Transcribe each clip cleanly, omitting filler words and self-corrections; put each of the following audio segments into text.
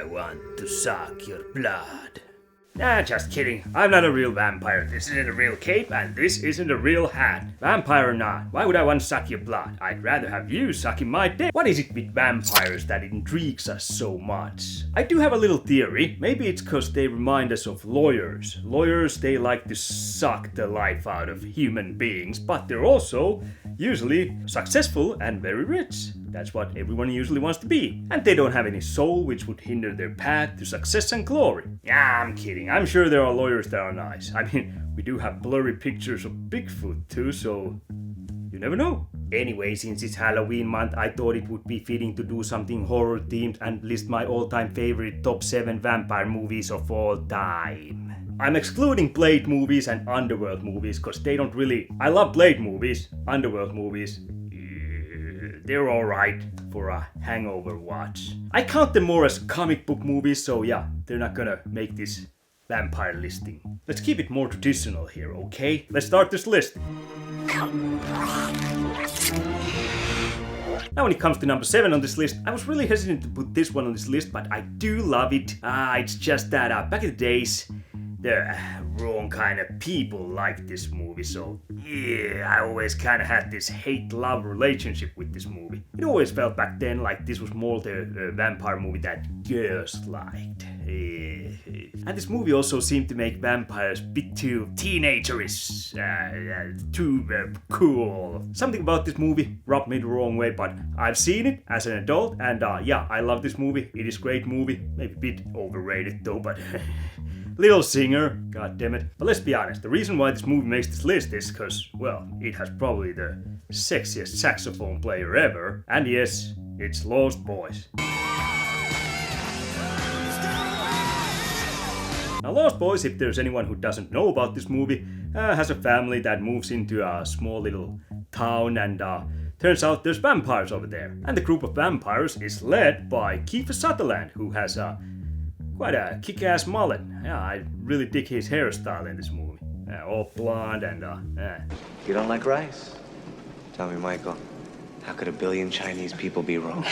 want to suck your blood. Nah, just kidding. I'm not a real vampire. This isn't a real cape and this isn't a real hat. Vampire or not, why would I want to suck your blood? I'd rather have you sucking my dick. What is it with vampires that intrigues us so much? I do have a little theory. Maybe it's cause they remind us of lawyers. Lawyers, they like to suck the life out of human beings, but they're also usually successful and very rich. That's what everyone usually wants to be. And they don't have any soul, which would hinder their path to success and glory. Yeah, I'm kidding. I'm sure there are lawyers that are nice. I mean, we do have blurry pictures of Bigfoot too, so you never know. Anyway, since it's Halloween month, I thought it would be fitting to do something horror themed and list my all-time favorite top 7 vampire movies of all time. I'm excluding Blade movies and Underworld movies because they don't really... I love Blade movies, Underworld movies. They're alright for a hangover watch. I count them more as comic book movies, so yeah, they're not gonna make this vampire listing. Let's keep it more traditional here, okay? Let's start this list. Now when it comes to number 7 on this list, I was really hesitant to put this one on this list, but I do love it. It's just that back in the days, the wrong kind of people liked this movie, so yeah, I always kind of had this hate-love relationship with this movie. It always felt back then like this was more the vampire movie that girls liked. And this movie also seemed to make vampires a bit too teenagerish, too cool. Something about this movie rubbed me the wrong way, but I've seen it as an adult, and yeah, I love this movie. It is a great movie, maybe a bit overrated though, but... Little singer, god damn it. But let's be honest, the reason why this movie makes this list is because, well, it has probably the sexiest saxophone player ever. And yes, it's Lost Boys. Now Lost Boys, if there's anyone who doesn't know about this movie, has a family that moves into a small little town and turns out there's vampires over there. And the group of vampires is led by Kiefer Sutherland, who has quite a kick-ass mullet. Yeah, I really dig his hairstyle in this movie. All blonde and You don't like rice? Tell me, Michael, how could a billion Chinese people be wrong?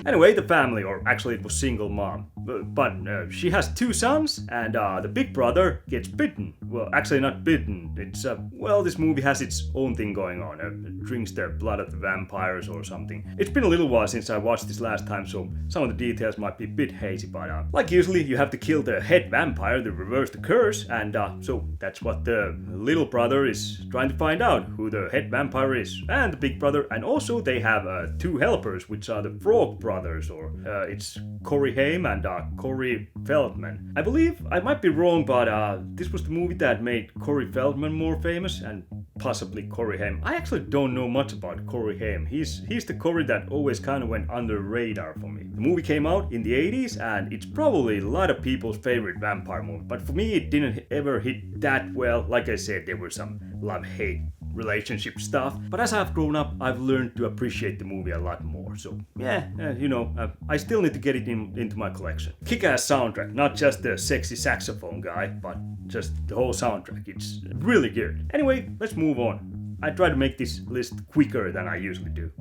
Anyway, the family, or actually it was single mom, but she has 2 sons, and the big brother gets bitten. Well, actually not bitten. It's well, this movie has its own thing going on. It drinks their blood of the vampires or something. It's been a little while since I watched this last time, so some of the details might be a bit hazy, but like usually, you have to kill the head vampire to reverse the curse, and so that's what the little brother is trying to find out, who the head vampire is, and the big brother, and also they have 2 helpers, which are the Frog brothers, or it's Corey Haim and Corey Feldman. I believe, I might be wrong, but this was the movie that made Corey Feldman more famous, and possibly Corey Haim. I actually don't know much about Corey Haim. He's the Corey that always kind of went under the radar for me. The movie came out in the 80s, and it's probably a lot of people's favorite vampire movie, but for me it didn't ever hit that well. Like I said, there were some love-hate relationship stuff, but as I've grown up, I've learned to appreciate the movie a lot more. So yeah, you know, I still need to get it into my collection. Kick-ass soundtrack, not just the sexy saxophone guy, but just the whole soundtrack. It's really good. Anyway, let's move on. I try to make this list quicker than I usually do.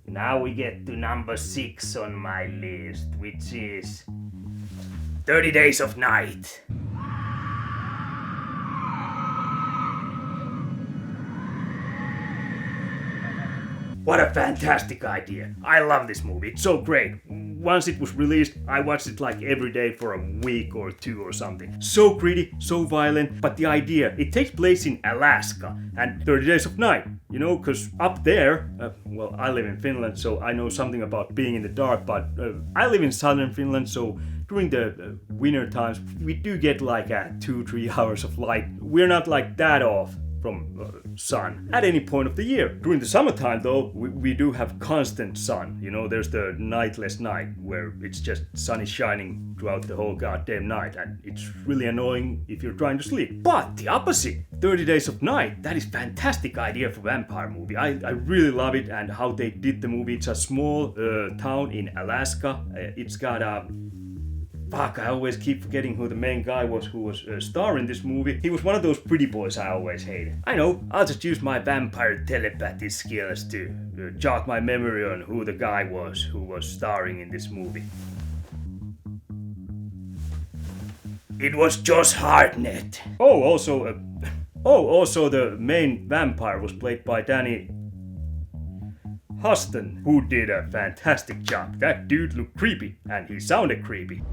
Now we get to number 6 on my list, which is 30 Days of Night. What a fantastic idea. I love this movie. It's so great. Once it was released, I watched it like every day for a week or 2 or something. So gritty, so violent, but the idea, it takes place in Alaska and 30 Days of Night. You know, because up there, well, I live in Finland, so I know something about being in the dark, but I live in southern Finland, so during the winter times, we do get like 2-3 hours of light. We're not like that off from sun at any point of the year. During the summertime though, we do have constant sun. You know, there's the nightless night where it's just sun is shining throughout the whole goddamn night, and it's really annoying if you're trying to sleep. But the opposite, 30 Days of Night, that is fantastic idea for vampire movie. I really love it, and how they did the movie. It's a small town in Alaska. It's got Fuck, I always keep forgetting who the main guy was who was starring in this movie. He was one of those pretty boys I always hated. I know, I'll just use my vampire telepathy skills to jog my memory on who the guy was who was starring in this movie. It was Josh Hartnett. Also the main vampire was played by Danny Huston, who did a fantastic job. That dude looked creepy, and he sounded creepy.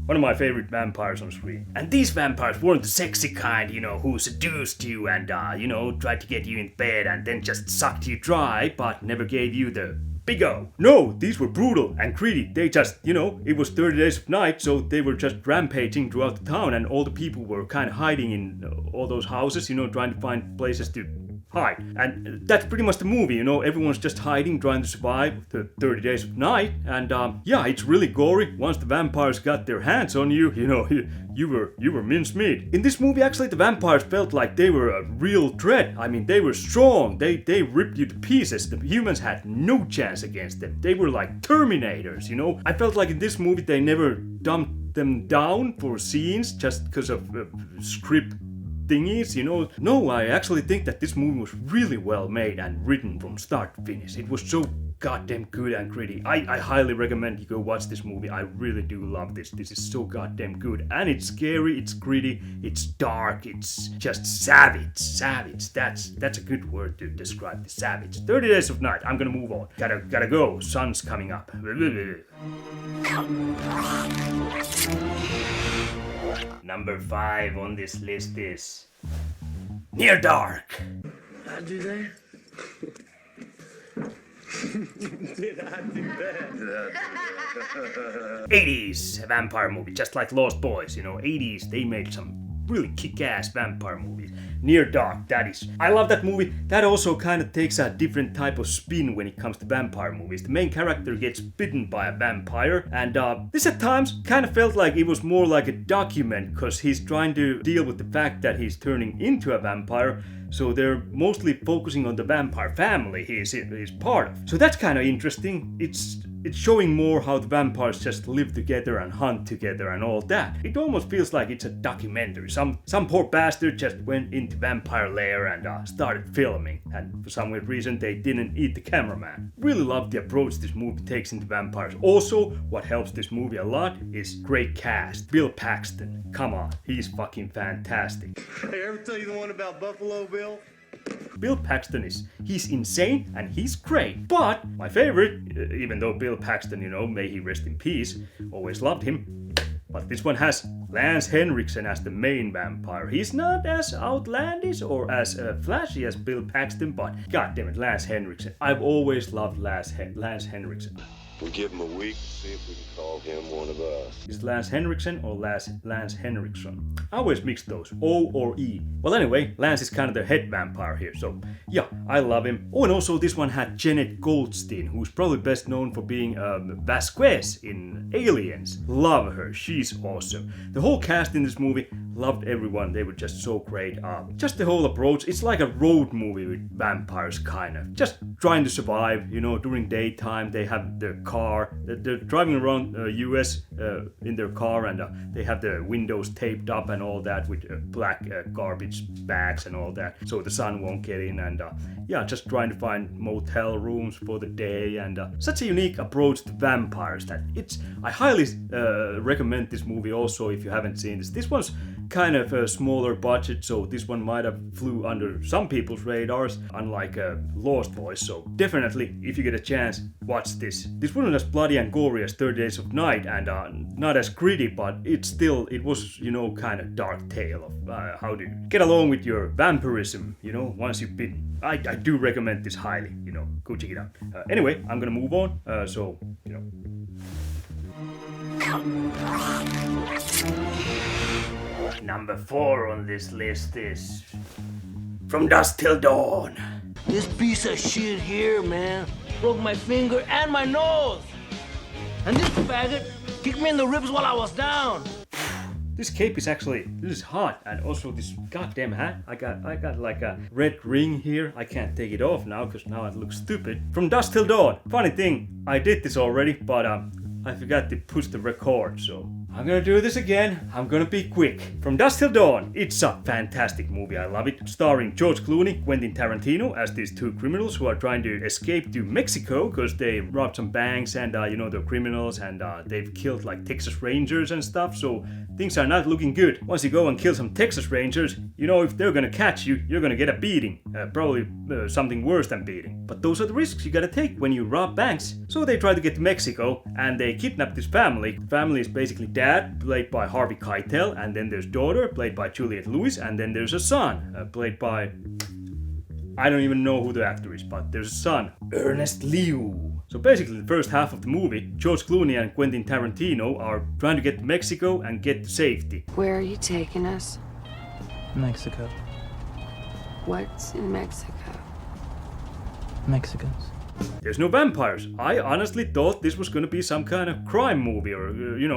One of my favorite vampires on screen. And these vampires weren't the sexy kind, who seduced you and, tried to get you in bed and then just sucked you dry, but never gave you the big O. No, these were brutal and greedy. They just, it was 30 Days of Night, so they were just rampaging throughout the town, and all the people were kind of hiding in all those houses, trying to find places to hide. And that's pretty much the movie, everyone's just hiding, trying to survive the 30 Days of Night. And it's really gory. Once the vampires got their hands on you, you were mincemeat. In this movie, actually, the vampires felt like they were a real threat. I mean, they were strong. They ripped you to pieces. The humans had no chance against them. They were like Terminators, I felt like in this movie they never dumped them down for scenes just because of script thingies, No, I actually think that this movie was really well made and written from start to finish. It was so goddamn good and gritty. I highly recommend you go watch this movie. I really do love this. This is so goddamn good. And it's scary, it's gritty, it's dark, it's just savage. Savage. That's a good word to describe the savage. 30 Days of Night. I'm gonna move on. Gotta go. Sun's coming up. Number 5 on this list is Near Dark. Did I do that? Did I do that? 80s vampire movie, just like Lost Boys, 80s, they made some really kick-ass vampire movies. Near Dark, that is. I love that movie. That also kind of takes a different type of spin when it comes to vampire movies. The main character gets bitten by a vampire, and this at times kind of felt like it was more like a document, because he's trying to deal with the fact that he's turning into a vampire. So they're mostly focusing on the vampire family he's part of. So that's kind of interesting. It's showing more how the vampires just live together and hunt together and all that. It almost feels like it's a documentary. Some poor bastard just went into vampire lair and started filming. And for some weird reason they didn't eat the cameraman. Really love the approach this movie takes into vampires. Also, what helps this movie a lot is great cast. Bill Paxton. Come on, he's fucking fantastic. Hey, ever tell you the one about Buffalo Bill? Bill Paxton he's insane and he's great. But my favorite, even though Bill Paxton, may he rest in peace, always loved him. But this one has Lance Henriksen as the main vampire. He's not as outlandish or as flashy as Bill Paxton, but goddammit, Lance Henriksen. I've always loved Lance Henriksen. We give him a week to see if we can call him one of us. Is Lance Henriksen or Lance Henriksen? I always mix those, O or E. Well, anyway, Lance is kind of the head vampire here, so yeah, I love him. Oh, and also this one had Janet Goldstein, who's probably best known for being Vasquez in Aliens. Love her, she's awesome. The whole cast in this movie, loved everyone, they were just so great. Just the whole approach, it's like a road movie with vampires, kind of. Just trying to survive, during daytime, they have their car, they're driving around US in their car, and they have the windows taped up and all that with black garbage bags and all that, so the sun won't get in, and just trying to find motel rooms for the day, and such a unique approach to vampires that I highly recommend this movie also if you haven't seen this. This one's kind of a smaller budget, so this one might have flew under some people's radars, unlike Lost Boys, so definitely, if you get a chance, watch this. This wasn't as bloody and gory as 30 Days of Night, and not as gritty, but it was, kind of dark tale of how to get along with your vampirism, once you've been. I do recommend this highly, go check it out. Anyway, I'm gonna move on, Number 4 on this list is From Dusk Till Dawn. This piece of shit here, man, broke my finger and my nose. And this faggot kicked me in the ribs while I was down. This cape is actually, this is hot, and also this goddamn hat. I got like a red ring here. I can't take it off now because now it looks stupid. From Dusk Till Dawn. Funny thing, I did this already, but I forgot to push the record, so I'm gonna do this again. I'm gonna be quick. From Dusk Till Dawn, it's a fantastic movie. I love it. Starring George Clooney, Quentin Tarantino as these two criminals who are trying to escape to Mexico because they robbed some banks and they're criminals and they've killed like Texas Rangers and stuff. So things are not looking good. Once you go and kill some Texas Rangers, if they're gonna catch you, you're gonna get a beating. Probably something worse than beating. But those are the risks you gotta take when you rob banks. So they try to get to Mexico and they kidnap this family. The family is basically dad, played by Harvey Keitel, and then there's daughter, played by Juliette Lewis, and then there's a son, played by... I don't even know who the actor is, but there's a son, Ernest Liu. So basically the first half of the movie, George Clooney and Quentin Tarantino are trying to get to Mexico and get to safety. Where are you taking us? Mexico. What's in Mexico? Mexicans. There's no vampires. I honestly thought this was gonna be some kind of crime movie or,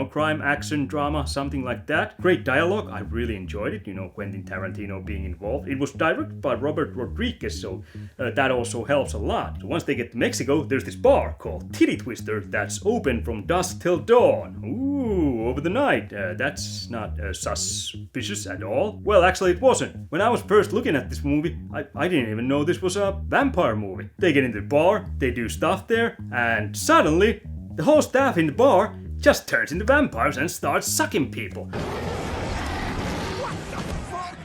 crime, action, drama, something like that. Great dialogue. I really enjoyed it, Quentin Tarantino being involved. It was directed by Robert Rodriguez, so that also helps a lot. So once they get to Mexico, there's this bar called Titty Twister that's open from dusk till dawn. Ooh, over the night. That's not suspicious at all. Well, actually it wasn't. When I was first looking at this movie, I didn't even know this was a vampire movie. They get into the bar, they do stuff there, and suddenly, the whole staff in the bar just turns into vampires and starts sucking people. What the fuck?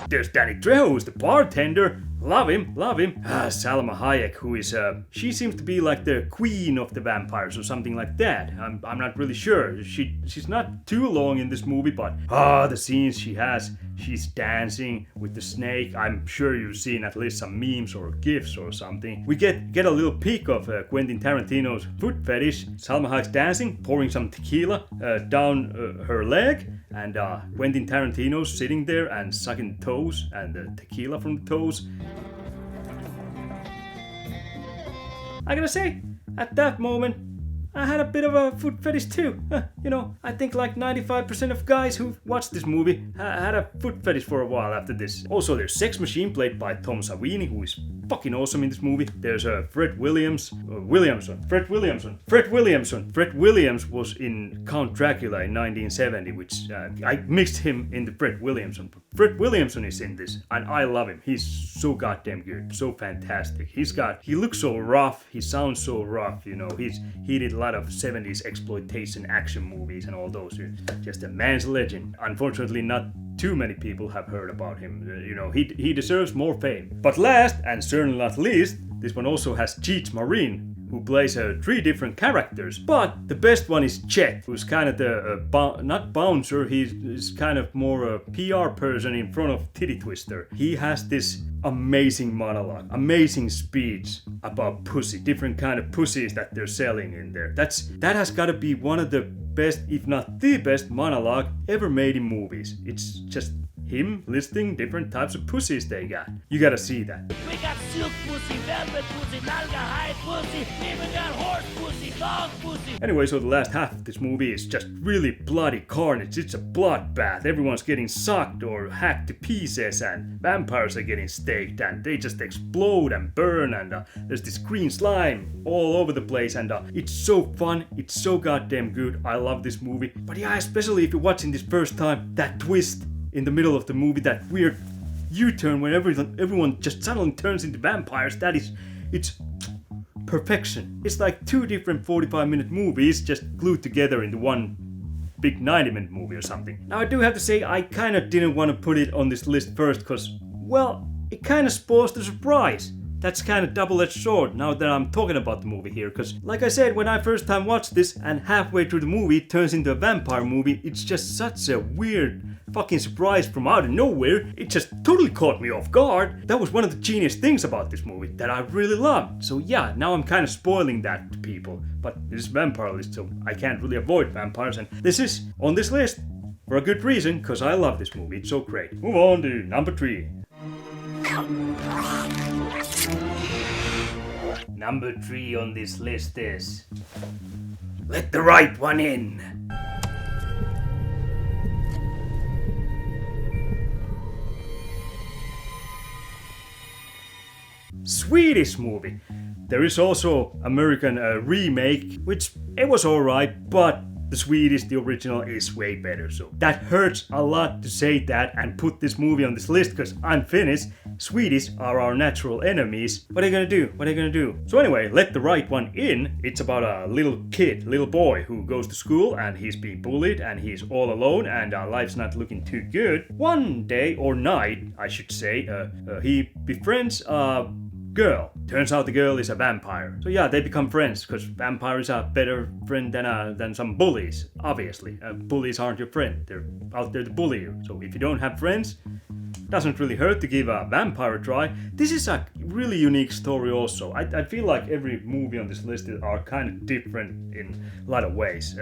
There's Danny Trejo, who's the bartender. Love him. Salma Hayek, who is, she seems to be like the queen of the vampires or something like that. I'm not really sure. She's not too long in this movie, but, the scenes she has, she's dancing with the snake. I'm sure you've seen at least some memes or gifs or something. We get a little peek of Quentin Tarantino's foot fetish. Salma Hayek's dancing, pouring some tequila down her leg, and Quentin Tarantino's sitting there and sucking toes and the tequila from the toes. I gotta say, at that moment, I had a bit of a foot fetish too. I think like 95% of guys who watched this movie had a foot fetish for a while after this. Also, there's Sex Machine, played by Tom Savini, who is fucking awesome in this movie. There's Fred Williamson. Fred Williams was in Count Dracula in 1970, which I mixed him into Fred Williamson. Fred Williamson is in this, and I love him. He's so goddamn good, so fantastic. He looks so rough, he sounds so rough, he did a lot of 70s exploitation action movies and all those. Just a man's legend. Unfortunately, not too many people have heard about him. He deserves more fame. But last, and certainly not least, this one also has Cheech Marin, who plays 3 different characters. But the best one is Chet, who's kind of the, not bouncer, he's kind of more a PR person in front of Titty Twister. He has this amazing monologue, amazing speech about pussy, different kind of pussies that they're selling in there. That has got to be one of the best, if not the best monologue ever made in movies. It's just him listing different types of pussies they got. You gotta see that. We got silk pussy, velvet pussy, nalga hide pussy, even got horse pussy, dog pussy. Anyway, so the last half of this movie is just really bloody carnage. It's a bloodbath. Everyone's getting sucked or hacked to pieces, and vampires are getting staked, and they just explode and burn, and there's this green slime all over the place, and it's so fun. It's so goddamn good. I love this movie. But yeah, especially if you're watching this first time, that twist in the middle of the movie, that weird U-turn when everyone just suddenly turns into vampires, it's perfection. It's like 2 different 45-minute movies just glued together into one big 90-minute movie or something. Now I do have to say, I kind of didn't want to put it on this list first because, well, it kind of spoils the surprise. That's kind of double-edged sword now that I'm talking about the movie here, because like I said, when I first time watched this and halfway through the movie it turns into a vampire movie, it's just such a weird fucking surprise from out of nowhere. It just totally caught me off guard. That was one of the genius things about this movie that I really loved. So yeah, now I'm kind of spoiling that to people, but this is vampire list, so I can't really avoid vampires, and this is on this list for a good reason, because I love this movie. It's so great. Move on to number 3. Number 3 on this list is Let the Right One In. Swedish movie. There is also American remake, which it was alright, but the Swedish, the original, is way better. So that hurts a lot to say that and put this movie on this list because I'm Finnish. Swedish are our natural enemies. What are you gonna do? What are you gonna do? So anyway, let the right one in. It's about a little kid, little boy who goes to school and he's being bullied and he's all alone and life's not looking too good. One day or night, I should say, he befriends a girl. Turns out the girl is a vampire. So yeah, they become friends because vampires are a better friend than some bullies. Obviously, bullies aren't your friend. They're out there to bully you. So if you don't have friends, doesn't really hurt to give a vampire a try. This is a really unique story also. I feel like every movie on this list are kind of different in a lot of ways.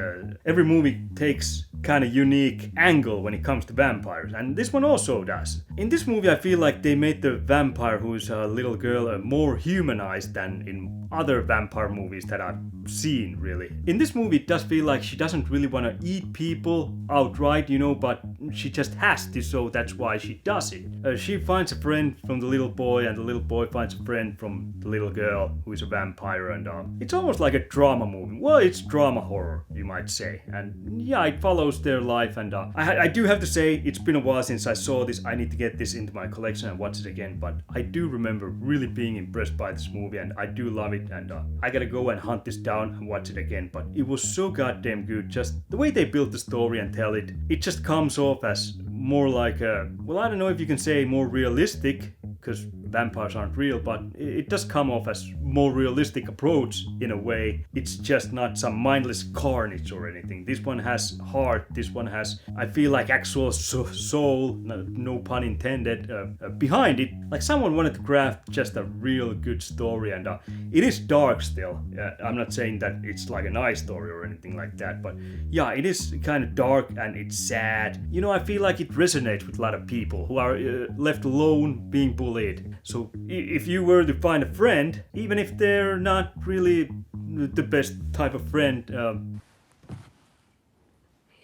Every movie takes kind of unique angle when it comes to vampires, and this one also does. In this movie I feel like they made the vampire who's a little girl more humanized than in other vampire movies that I've seen, really. In this movie it does feel like she doesn't really want to eat people outright, you know, but she just has to, so that's why she does it. She finds a friend from the little boy and the little boy finds a friend from the little girl who is a vampire, and it's almost like a drama movie. Well, it's drama horror, you might say, and yeah, it follows their life, and I do have to say it's been a while since I saw this. I need to get this into my collection and watch it again, but I do remember really being impressed by this movie and I do love it, and I gotta go and hunt this down and watch it again. But it was so goddamn good. Just the way they built the story and tell it, it just comes off as more like a, well, I don't know if you can say more realistic, because vampires aren't real, but it does come off as more realistic approach in a way. It's just not some mindless carnage or anything. This one has heart. This one has, I feel like, actual soul, no pun intended, behind it. Like someone wanted to craft just a real good story, and it is dark still. I'm not saying that it's like a nice story or anything like that, but yeah, it is kind of dark and it's sad. You know, I feel like it resonates with a lot of people who are left alone, being bullied. So if you were to find a friend, even if they're not really the best type of friend,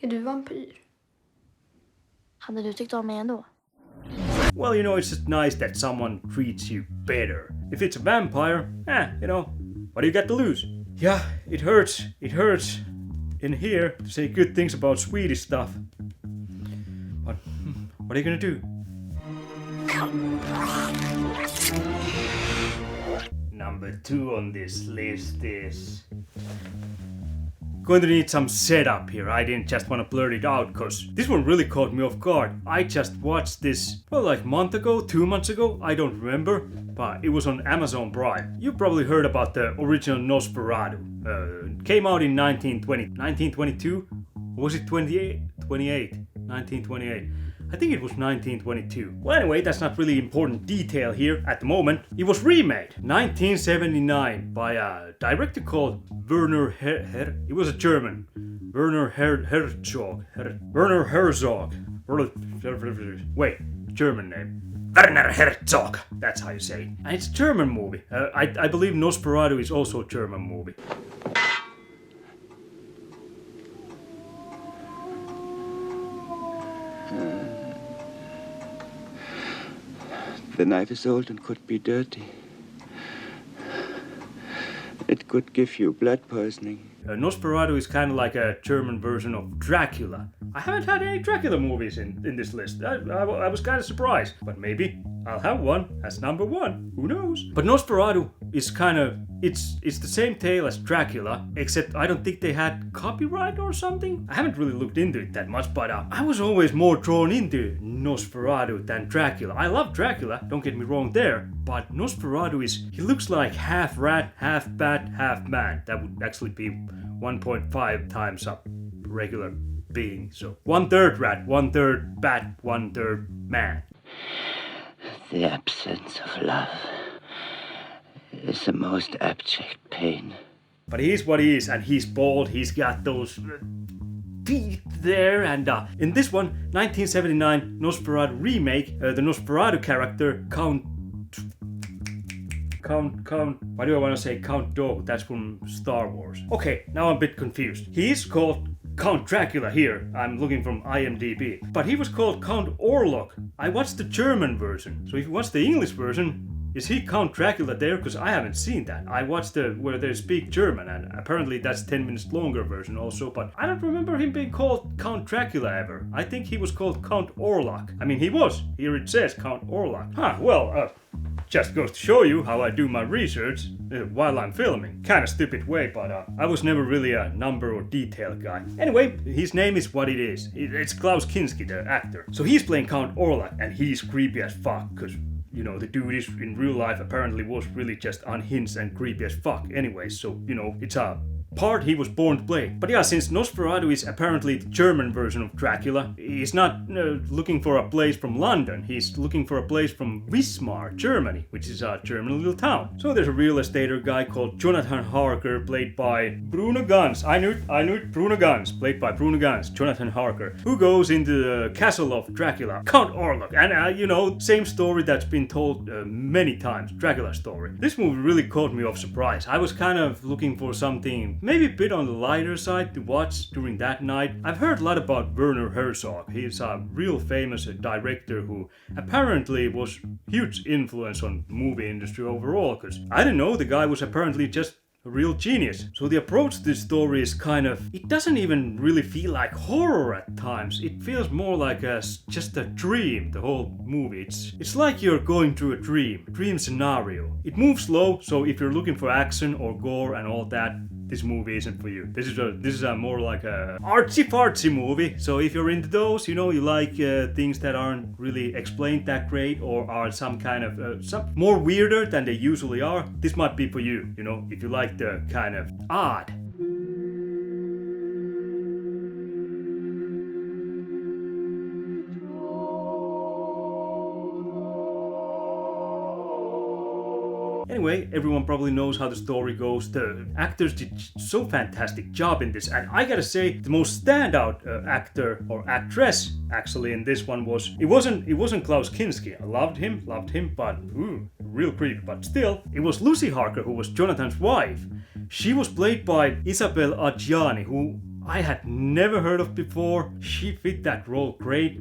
Är du vampyr? Hade du tyckt om mig ändå? well, you know, it's just nice that someone treats you better. If it's a vampire, you know, what do you got to lose? Yeah, it hurts in here to say good things about Swedish stuff. But what are you gonna do? Number 2 on this list is going to need some setup here. I didn't just want to blurt it out because this one really caught me off guard. I just watched this, well, like a month ago, 2 months ago, I don't remember, but it was on Amazon Prime. You probably heard about the original Nosferatu. Came out in 1922? Or was it 28? 1928. I think it was 1922. Well, anyway, that's not really important detail here at the moment. It was remade 1979 by a director called Werner It was a German. Werner Herzog. Werner Herzog. Wait, German name. Werner Herzog. That's how you say it. And it's a German movie. I believe Nosferatu is also a German movie. The knife is old and could be dirty. It could give you blood poisoning. Nosferatu is kind of like a German version of Dracula. I haven't had any Dracula movies in this list. I was kind of surprised, but maybe I'll have one as number 1. Who knows? But Nosferatu is kind of, it's the same tale as Dracula, except I don't think they had copyright or something. I haven't really looked into it that much, but I was always more drawn into Nosferatu than Dracula. I love Dracula, don't get me wrong there, but Nosferatu he looks like half rat, half bat, half man. That would actually be 1.5 times a regular being. So 1/3 rat, 1/3 bat, 1/3 man. The absence of love is the most abject pain. But he's what he is, and he's bald, he's got those teeth there, and in this one, 1979 Nosferatu remake, the Nosferatu character, Count, why do I want to say Count Dooku? That's from Star Wars. Okay, now I'm a bit confused. He is called Count Dracula here. I'm looking from IMDb. But he was called Count Orlok. I watched the German version. So if you watch the English version, Is he Count Dracula there? Because I haven't seen that. I watched where they speak German, and apparently that's 10 minutes longer version also, but I don't remember him being called Count Dracula ever. I think he was called Count Orlok. I mean, he was. Here it says Count Orlok. Just goes to show you how I do my research while I'm filming. Kinda stupid way, but I was never really a number or detail guy. Anyway, his name is what it is. It's Klaus Kinski, the actor. So he's playing Count Orlok, and he's creepy as fuck, because you know, the dude is in real life apparently was really just unhinged and creepy as fuck anyway, so, you know, it's a part he was born to play. But yeah, since Nosferatu is apparently the German version of Dracula, he's not looking for a place from London, he's looking for a place from Wismar, Germany, which is a German little town. So there's a real estater guy called Jonathan Harker, played by Bruno Ganz. I knew it, Bruno Ganz, played by Bruno Ganz, Jonathan Harker, who goes into the castle of Dracula, Count Orlok, and you know, same story that's been told many times, Dracula story. This movie really caught me off surprise. I was kind of looking for something maybe a bit on the lighter side to watch during that night. I've heard a lot about Werner Herzog. He's a real famous director who apparently was huge influence on movie industry overall, because I didn't know the guy was apparently just a real genius. So the approach to this story is kind of, it doesn't even really feel like horror at times. It feels more like just a dream, the whole movie. It's like you're going through a dream scenario. It moves slow, so if you're looking for action or gore and all that, this movie isn't for you. This is a more like a artsy-fartsy movie. So if you're into those, you know, you like things that aren't really explained that great or are some kind of some more weirder than they usually are, this might be for you. You know, if you like the kind of odd. Anyway, everyone probably knows how the story goes. The actors did so fantastic job in this, and I gotta say, the most standout actor or actress actually in this one was it wasn't Klaus Kinski. I loved him, but real creepy. But still, it was Lucy Harker, who was Jonathan's wife. She was played by Isabelle Adjani, who I had never heard of before. She fit that role great.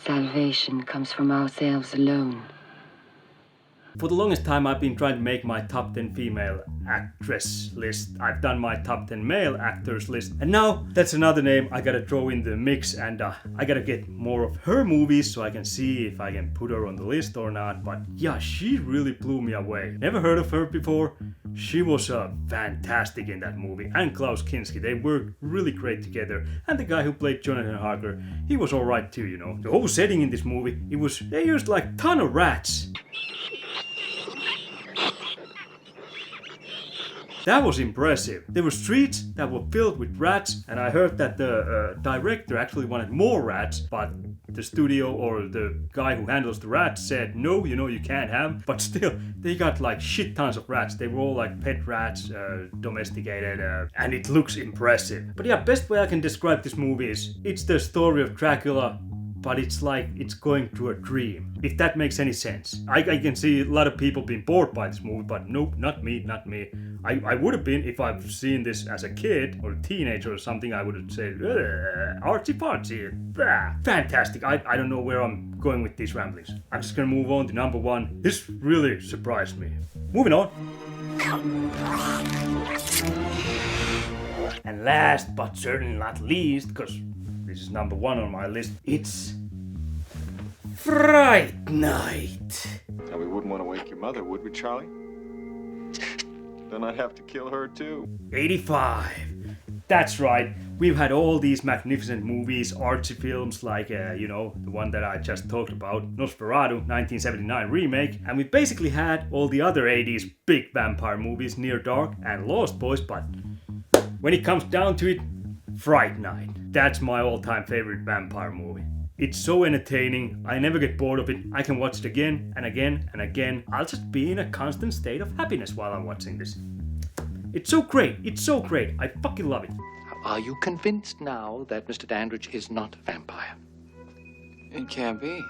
Salvation comes from ourselves alone. For the longest time I've been trying to make my top 10 female actress list. I've done my top 10 male actors list, and now that's another name I gotta throw in the mix, and I gotta get more of her movies so I can see if I can put her on the list or not. But yeah, she really blew me away. Never heard of her before. She was fantastic in that movie, and Klaus Kinski, they worked really great together. And the guy who played Jonathan Harker, he was alright too, you know. The whole setting in this movie, they used like ton of rats. That was impressive. There were streets that were filled with rats, and I heard that the director actually wanted more rats, but the studio or the guy who handles the rats said, no, you know, you can't have. But still, they got like shit tons of rats. They were all like pet rats, domesticated, and it looks impressive. But yeah, best way I can describe this movie is, it's the story of Dracula, but it's like it's going through a dream, if that makes any sense. I can see a lot of people being bored by this movie, but nope, not me. I would have been if I've seen this as a kid or a teenager or something. I would have said, artsy-fartsy, fantastic. I don't know where I'm going with these ramblings. I'm just gonna move on to number one. This really surprised me. Moving on. And last but certainly not least, because this is number one on my list, it's Fright Night. Now, we wouldn't want to wake your mother, would we, Charlie? Then I'd have to kill her, too. 85. That's right. We've had all these magnificent movies, artsy films like, you know, the one that I just talked about, Nosferatu, 1979 remake, and we basically had all the other 80s big vampire movies, Near Dark and Lost Boys, but when it comes down to it, Fright Night. That's my all-time favorite vampire movie. It's so entertaining, I never get bored of it. I can watch it again and again and again. I'll just be in a constant state of happiness while I'm watching this. It's so great, I fucking love it. Are you convinced now that Mr. Dandridge is not a vampire? It can't be.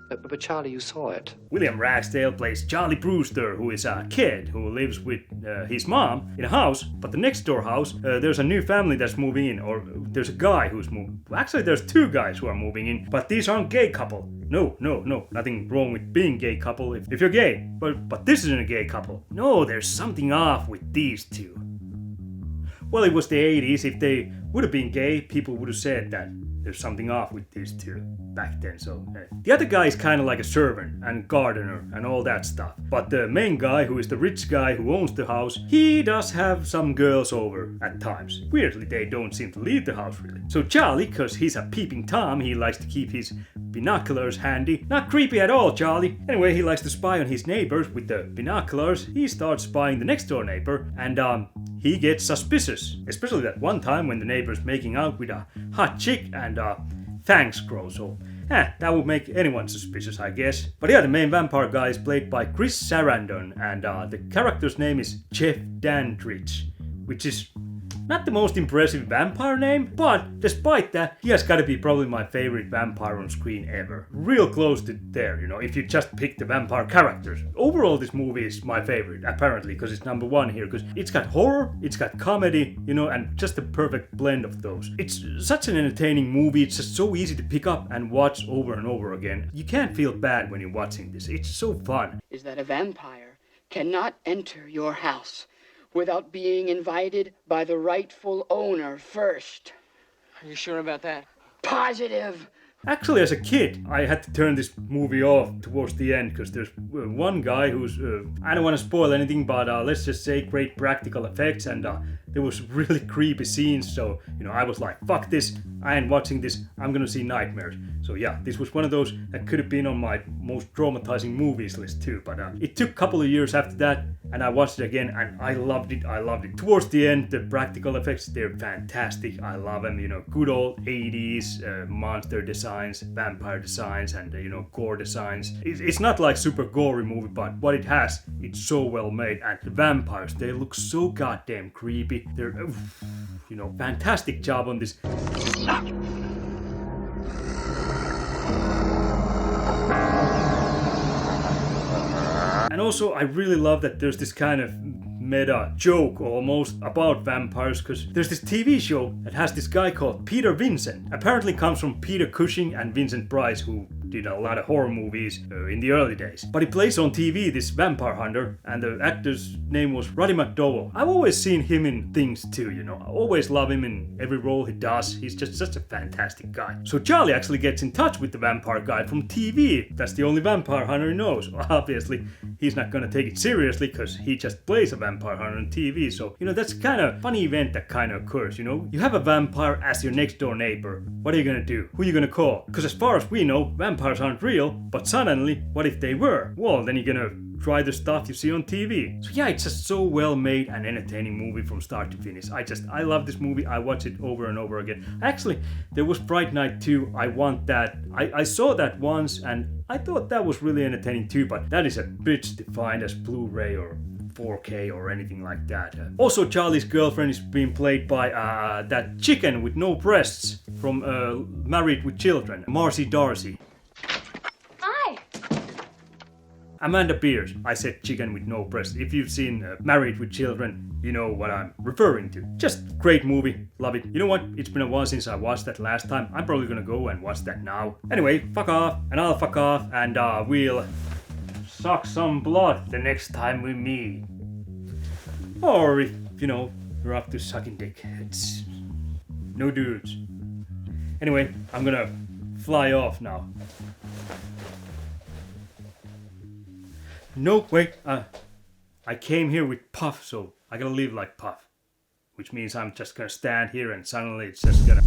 But Charlie, you saw it. William Ragsdale plays Charlie Brewster, who is a kid who lives with his mom in a house, but the next door house, there's a new family that's moving in, or there's a guy who's moving. Actually, there's two guys who are moving in, but these aren't gay couple. No, nothing wrong with being gay couple if you're gay, but this isn't a gay couple. No, there's something off with these two. Well, it was the 80s. If they would have been gay, people would have said that there's something off with these two back then. So the other guy is kind of like a servant and gardener and all that stuff. But the main guy, who is the rich guy who owns the house, he does have some girls over at times. Weirdly, they don't seem to leave the house really. So Charlie, because he's a peeping Tom, he likes to keep his binoculars handy. Not creepy at all, Charlie. Anyway, he likes to spy on his neighbors with the binoculars. He starts spying the next door neighbor, and he gets suspicious. Especially that one time when the neighbor's making out with a hot chick and fangs grow. So that would make anyone suspicious, I guess. But yeah, the main vampire guy is played by Chris Sarandon, and the character's name is Jeff Dandridge, which is not the most impressive vampire name, but despite that, he has got to be probably my favorite vampire on screen ever. Real close to there, if you just pick the vampire characters. Overall, this movie is my favorite, apparently, because it's number one here, because it's got horror, it's got comedy, and just the perfect blend of those. It's such an entertaining movie, it's just so easy to pick up and watch over and over again. You can't feel bad when you're watching this, it's so fun. Is that a vampire cannot enter your house without being invited by the rightful owner first. Are you sure about that? Positive! Actually, as a kid, I had to turn this movie off towards the end because there's one guy who's, I don't want to spoil anything, but let's just say great practical effects, and there was really creepy scenes, so, I was like, fuck this, I ain't watching this, I'm gonna see nightmares. So yeah, this was one of those that could have been on my most traumatizing movies list too, but it took a couple of years after that, and I watched it again, and I loved it. Towards the end, the practical effects, they're fantastic, I love them, good old 80s monster designs, vampire designs, and gore designs. It's not like super gory movie, but what it has, it's so well made, and the vampires, they look so goddamn creepy. They're, fantastic job on this. And also, I really love that there's this kind of meta joke almost about vampires, because there's this TV show that has this guy called Peter Vincent. Apparently comes from Peter Cushing and Vincent Price, who did a lot of horror movies in the early days. But he plays on TV this vampire hunter, and the actor's name was Roddy McDowall. I've always seen him in things too, I always love him in every role he does. He's just such a fantastic guy. So Charlie actually gets in touch with the vampire guy from TV. That's the only vampire hunter he knows. Obviously, he's not gonna take it seriously because he just plays a vampire hunter on TV. So, that's kind of funny event that kind of occurs, You have a vampire as your next door neighbor. What are you gonna do? Who are you gonna call? Because as far as we know, vampires aren't real, but suddenly, what if they were? Well, then you're gonna try the stuff you see on TV. So yeah, it's just so well made and entertaining movie from start to finish. I love this movie. I watch it over and over again. Actually, there was Fright Night 2. I want that. I saw that once and I thought that was really entertaining too, but that is a bitch to find as Blu-ray or 4K or anything like that. Also, Charlie's girlfriend is being played by that chicken with no breasts from Married with Children, Marcy Darcy. Hi! Amanda Pierce. I said chicken with no breasts. If you've seen Married with Children, you know what I'm referring to. Just great movie. Love it. You know what? It's been a while since I watched that last time. I'm probably gonna go and watch that now. Anyway, fuck off, and I'll fuck off, and we'll suck some blood the next time we meet. Or if, you're up to sucking dick. It's no dudes. Anyway, I'm gonna fly off now. No, wait, I came here with Puff, so I gotta leave like Puff. Which means I'm just gonna stand here and suddenly it's just gonna...